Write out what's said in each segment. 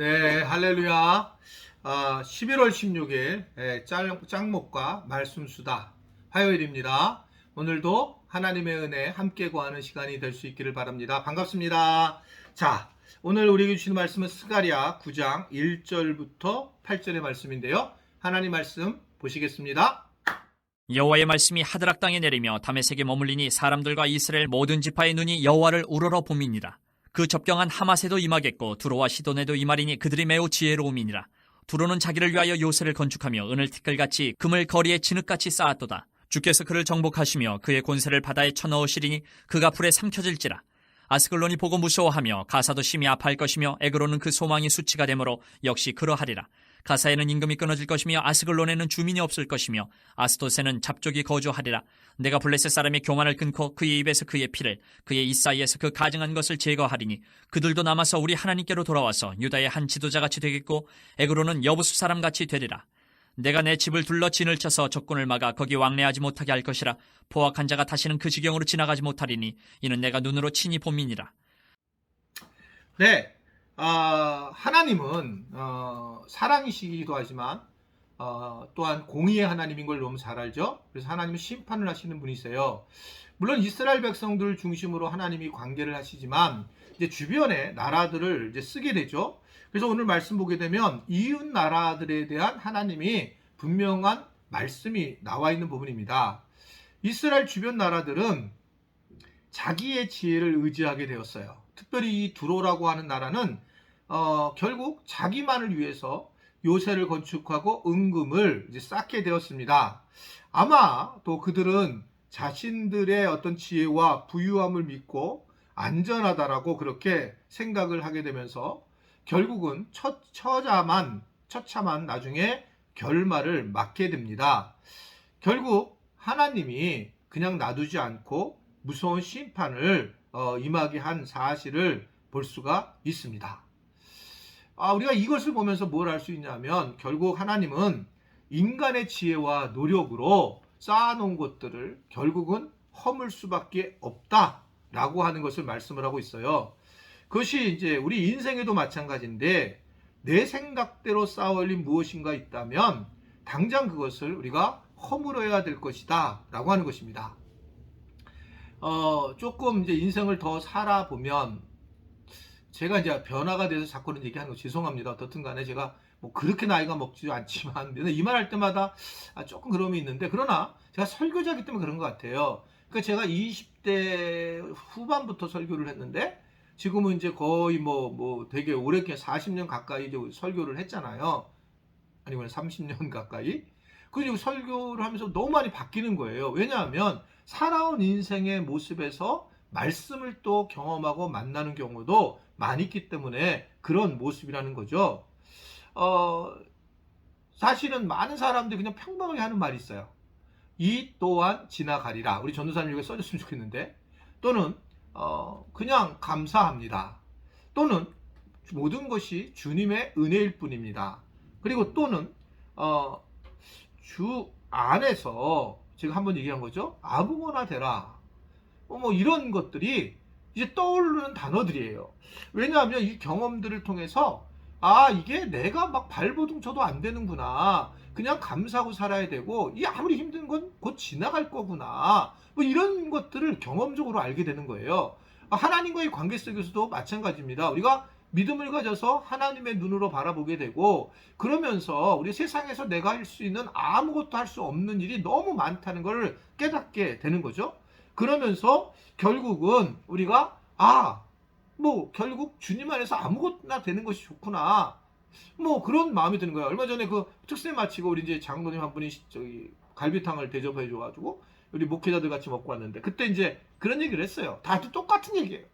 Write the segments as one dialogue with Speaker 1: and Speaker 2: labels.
Speaker 1: 네, 할렐루야. 11월 16일 짱목과 말씀수다 화요일입니다. 오늘도 하나님의 은혜 함께 구하는 시간이 될 수 있기를 바랍니다. 반갑습니다. 자, 오늘 우리에게 주시는 말씀은 스가랴 9장 1절부터 8절의 말씀인데요. 하나님 말씀 보시겠습니다.
Speaker 2: 여호와의 말씀이 하드락 땅에 내리며 다메섹에 머물리니 사람들과 이스라엘 모든 지파의 눈이 여호와를 우러러 봄이니라. 그 접경한 하맛에도 임하겠고 두로와 시돈에도 임하리니 그들이 매우 지혜로움이니라. 두로는 자기를 위하여 요새를 건축하며 은을 티끌같이 금을 거리에 진흙같이 쌓았도다. 주께서 그를 정복하시며 그의 권세를 바다에 쳐넣으시리니 그가 불에 삼켜질지라. 아스글론이 보고 무서워하며 가사도 심히 아파할 것이며 에그로는 그 소망이 수치가 되므로 역시 그러하리라. 가사에는 임금이 끊어질 것이며 아스글론에는 주민이 없을 것이며 아스돗에는 잡족이 거주하리라. 내가 블레셋 사람의 교만을 끊고 그의 입에서 그의 피를 그의 입 사이에서 그 가증한 것을 제거하리니 그들도 남아서 우리 하나님께로 돌아와서 유다의 한 지도자같이 되겠고 에그로는 여부수 사람같이 되리라. 내가 내 집을 둘러 진을 쳐서 적군을 막아 거기 왕래하지 못하게 할 것이라. 포악한 자가 다시는 그 지경으로 지나가지 못하리니 이는 내가 눈으로 친히 봄이니라.
Speaker 1: 네, 하나님은 사랑이시기도 하지만 또한 공의의 하나님인 걸 너무 잘 알죠. 그래서 하나님은 심판을 하시는 분이세요. 물론 이스라엘 백성들 중심으로 하나님이 관계를 하시지만 이제 주변의 나라들을 이제 쓰게 되죠. 그래서 오늘 말씀 보게 되면 이웃 나라들에 대한 하나님이 분명한 말씀이 나와 있는 부분입니다. 이스라엘 주변 나라들은 자기의 지혜를 의지하게 되었어요. 특별히 이 두로라고 하는 나라는 결국 자기만을 위해서 요새를 건축하고 은금을 이제 쌓게 되었습니다. 아마 또 그들은 자신들의 어떤 지혜와 부유함을 믿고 안전하다라고 그렇게 생각을 하게 되면서 결국은 처참한 나중에 결말을 맞게 됩니다. 결국 하나님이 그냥 놔두지 않고 무서운 심판을 임하게 한 사실을 볼 수가 있습니다. 우리가 이것을 보면서 뭘 알 수 있냐면 결국 하나님은 인간의 지혜와 노력으로 쌓아놓은 것들을 결국은 허물 수밖에 없다라고 하는 것을 말씀을 하고 있어요. 그것이 이제 우리 인생에도 마찬가지인데 내 생각대로 쌓아 올린 무엇인가 있다면 당장 그것을 우리가 허물어야 될 것이다 라고 하는 것입니다. 조금 이제 인생을 더 살아보면 제가 이제 변화가 돼서 자꾸 그런 얘기하는 거 죄송합니다. 어떻든 간에 제가 뭐 그렇게 나이가 먹지 않지만 이 말 할 때마다 조금 그럼이 있는데 그러나 제가 설교자이기 때문에 그런 것 같아요. 그러니까 제가 20대 후반부터 설교를 했는데 지금은 이제 거의 뭐 되게 오래 40년 가까이 이제 설교를 했잖아요. 아니면 30년 가까이. 그리고 설교를 하면서 너무 많이 바뀌는 거예요. 왜냐하면 살아온 인생의 모습에서 말씀을 또 경험하고 만나는 경우도 많이 있기 때문에 그런 모습이라는 거죠. 사실은 많은 사람들이 그냥 평범하게 하는 말이 있어요. 이 또한 지나가리라. 우리 전도사님 이거 써줬으면 좋겠는데. 또는 그냥 감사합니다. 또는 모든 것이 주님의 은혜일 뿐입니다. 그리고 또는 주 안에서 제가 한번 얘기한 거죠. 아무거나 되라. 뭐 이런 것들이 이제 떠오르는 단어들이에요. 왜냐하면 이 경험들을 통해서 이게 내가 막 발버둥 쳐도 안 되는구나. 그냥 감사하고 살아야 되고 이 아무리 힘든 건 곧 지나갈 거구나. 뭐 이런 것들을 경험적으로 알게 되는 거예요. 하나님과의 관계 속에서도 마찬가지입니다. 우리가 믿음을 가져서 하나님의 눈으로 바라보게 되고 그러면서 우리 세상에서 내가 할 수 있는 아무것도 할 수 없는 일이 너무 많다는 걸 깨닫게 되는 거죠. 그러면서 결국은 우리가 뭐 결국 주님 안에서 아무것나 되는 것이 좋구나. 뭐 그런 마음이 드는 거예요. 얼마 전에 그 특세 마치고 우리 이제 장로님 한 분이 저기 갈비탕을 대접해 줘가지고 우리 목회자들 같이 먹고 왔는데 그때 이제 그런 얘기를 했어요. 다들 똑같은 얘기예요.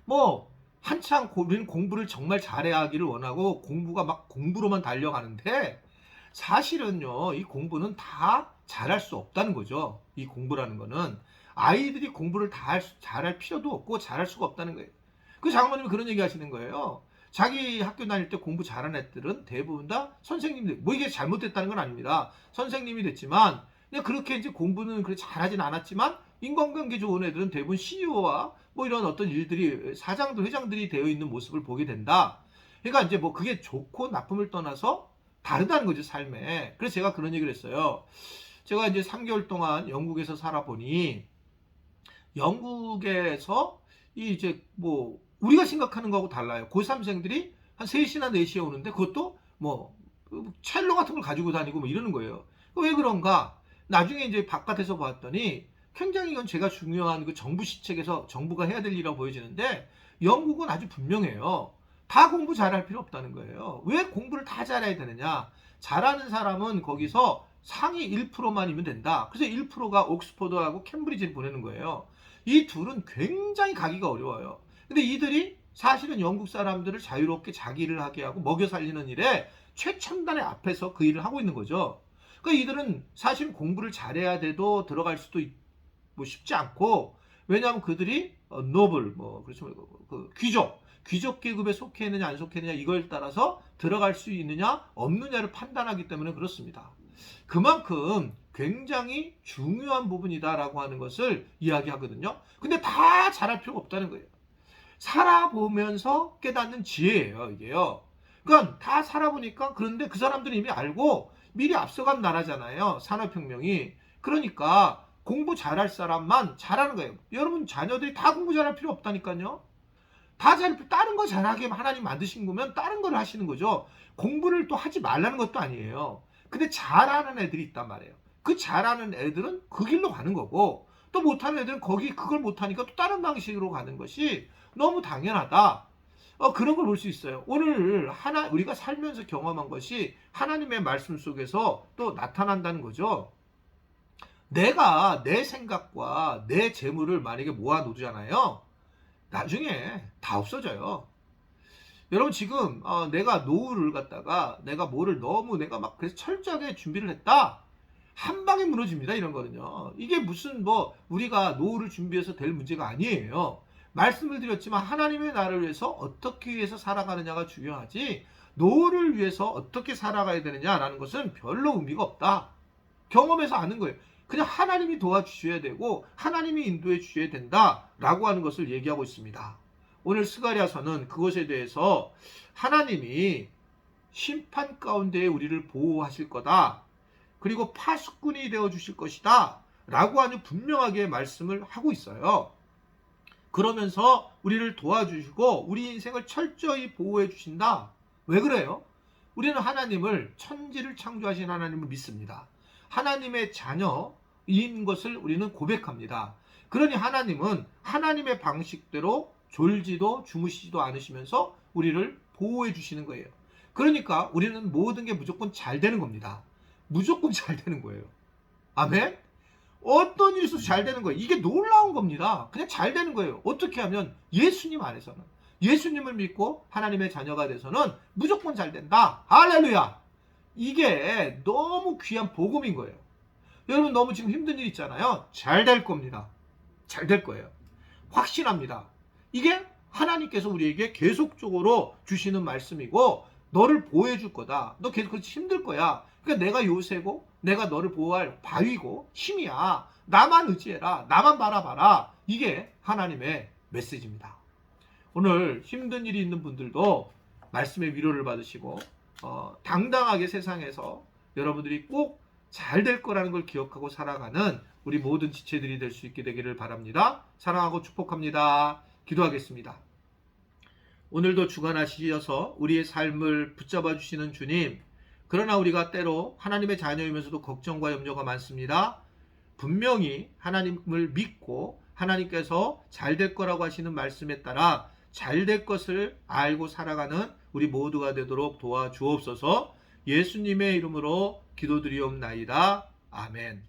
Speaker 1: 뭐 한창 우리는 공부를 정말 잘해야 하기를 원하고 공부가 막 공부로만 달려가는데 사실은요 이 공부는 다 잘할 수 없다는 거죠. 이 공부라는 거는 아이들이 공부를 다 잘할 필요도 없고 잘할 수가 없다는 거예요. 그 장모님이 그런 얘기 하시는 거예요. 자기 학교 다닐 때 공부 잘하는 애들은 대부분 다 선생님들, 뭐 이게 잘못됐다는 건 아닙니다. 선생님이 됐지만 그냥 그렇게 이제 공부는 그렇게 잘하진 않았지만 인간관계 좋은 애들은 대부분 CEO와 뭐 이런 어떤 일들이 사장들, 회장들이 되어 있는 모습을 보게 된다. 그러니까 이제 뭐 그게 좋고 나쁨을 떠나서 다르다는 거죠, 삶에. 그래서 제가 그런 얘기를 했어요. 제가 이제 3개월 동안 영국에서 살아보니 영국에서 이 이제 뭐 우리가 생각하는 거하고 달라요. 고3생들이 한 3시나 4시에 오는데 그것도 뭐 첼로 같은 걸 가지고 다니고 뭐 이러는 거예요. 왜 그런가? 나중에 이제 바깥에서 봤더니 굉장히 이건 제가 중요한 그 정부 시책에서 정부가 해야 될 일이라고 보여지는데 영국은 아주 분명해요. 다 공부 잘할 필요 없다는 거예요. 왜 공부를 다 잘해야 되느냐? 잘하는 사람은 거기서 상위 1%만이면 된다. 그래서 1%가 옥스퍼드하고 캠브리지를 보내는 거예요. 이 둘은 굉장히 가기가 어려워요. 근데 이들이 사실은 영국 사람들을 자유롭게 자기 일을 하게 하고 먹여 살리는 일에 최첨단의 앞에서 그 일을 하고 있는 거죠. 그러니까 이들은 사실 공부를 잘해야 돼도 들어갈 수도 뭐 쉽지 않고, 왜냐하면 그들이 노블 뭐 그렇죠, 그 귀족 계급에 속해 있느냐 안 속해 있느냐 이걸 따라서 들어갈 수 있느냐 없느냐를 판단하기 때문에 그렇습니다. 그만큼 굉장히 중요한 부분이다라고 하는 것을 이야기하거든요. 근데 다 잘할 필요가 없다는 거예요. 살아보면서 깨닫는 지혜예요, 이게요. 그러니까 다 살아보니까, 그런데 그 사람들은 이미 알고 미리 앞서간 나라잖아요, 산업혁명이. 그러니까 공부 잘할 사람만 잘하는 거예요. 여러분 자녀들이 다 공부 잘할 필요 없다니까요. 다른 거 잘하게 하나님 만드신 거면 다른 걸 하시는 거죠. 공부를 또 하지 말라는 것도 아니에요. 근데 잘하는 애들이 있단 말이에요. 그 잘하는 애들은 그 길로 가는 거고, 또 못하는 애들은 그걸 못하니까 또 다른 방식으로 가는 것이 너무 당연하다. 그런 걸 볼 수 있어요. 오늘 우리가 살면서 경험한 것이 하나님의 말씀 속에서 또 나타난다는 거죠. 내가 내 생각과 내 재물을 만약에 모아놓잖아요. 나중에 다 없어져요. 여러분 지금 내가 노후를 갖다가 내가 뭐를 너무 내가 막 그래서 철저하게 준비를 했다. 한 방에 무너집니다, 이런 거는요. 이게 무슨 뭐 우리가 노후를 준비해서 될 문제가 아니에요. 말씀을 드렸지만 하나님의 나라를 위해서 어떻게 위해서 살아가느냐가 중요하지, 노후를 위해서 어떻게 살아가야 되느냐라는 것은 별로 의미가 없다. 경험해서 아는 거예요. 그냥 하나님이 도와주셔야 되고 하나님이 인도해 주셔야 된다라고 하는 것을 얘기하고 있습니다. 오늘 스가랴서는 그것에 대해서 하나님이 심판 가운데 우리를 보호하실 거다, 그리고 파수꾼이 되어 주실 것이다 라고 아주 분명하게 말씀을 하고 있어요. 그러면서 우리를 도와주시고 우리 인생을 철저히 보호해 주신다. 왜 그래요? 우리는 하나님을, 천지를 창조하신 하나님을 믿습니다. 하나님의 자녀인 것을 우리는 고백합니다. 그러니 하나님은 하나님의 방식대로 졸지도 주무시지도 않으시면서 우리를 보호해 주시는 거예요. 그러니까 우리는 모든 게 무조건 잘 되는 겁니다. 무조건 잘 되는 거예요. 아멘? 어떤 일이 있어도 잘 되는 거예요. 이게 놀라운 겁니다. 그냥 잘 되는 거예요. 어떻게 하면? 예수님 안에서는. 예수님을 믿고 하나님의 자녀가 돼서는 무조건 잘 된다. 할렐루야! 이게 너무 귀한 복음인 거예요. 여러분 너무 지금 힘든 일 있잖아요. 잘 될 겁니다. 잘 될 거예요. 확신합니다. 이게 하나님께서 우리에게 계속적으로 주시는 말씀이고, 너를 보호해 줄 거다. 너 계속 그렇지 힘들 거야. 그러니까 내가 요새고 내가 너를 보호할 바위고 힘이야. 나만 의지해라. 나만 바라봐라. 이게 하나님의 메시지입니다. 오늘 힘든 일이 있는 분들도 말씀의 위로를 받으시고 당당하게 세상에서 여러분들이 꼭 잘 될 거라는 걸 기억하고 살아가는 우리 모든 지체들이 될 수 있게 되기를 바랍니다. 사랑하고 축복합니다. 기도하겠습니다. 오늘도 주관하시어서 우리의 삶을 붙잡아 주시는 주님, 그러나 우리가 때로 하나님의 자녀이면서도 걱정과 염려가 많습니다. 분명히 하나님을 믿고 하나님께서 잘 될 거라고 하시는 말씀에 따라 잘 될 것을 알고 살아가는 우리 모두가 되도록 도와주옵소서. 예수님의 이름으로 기도드리옵나이다. 아멘.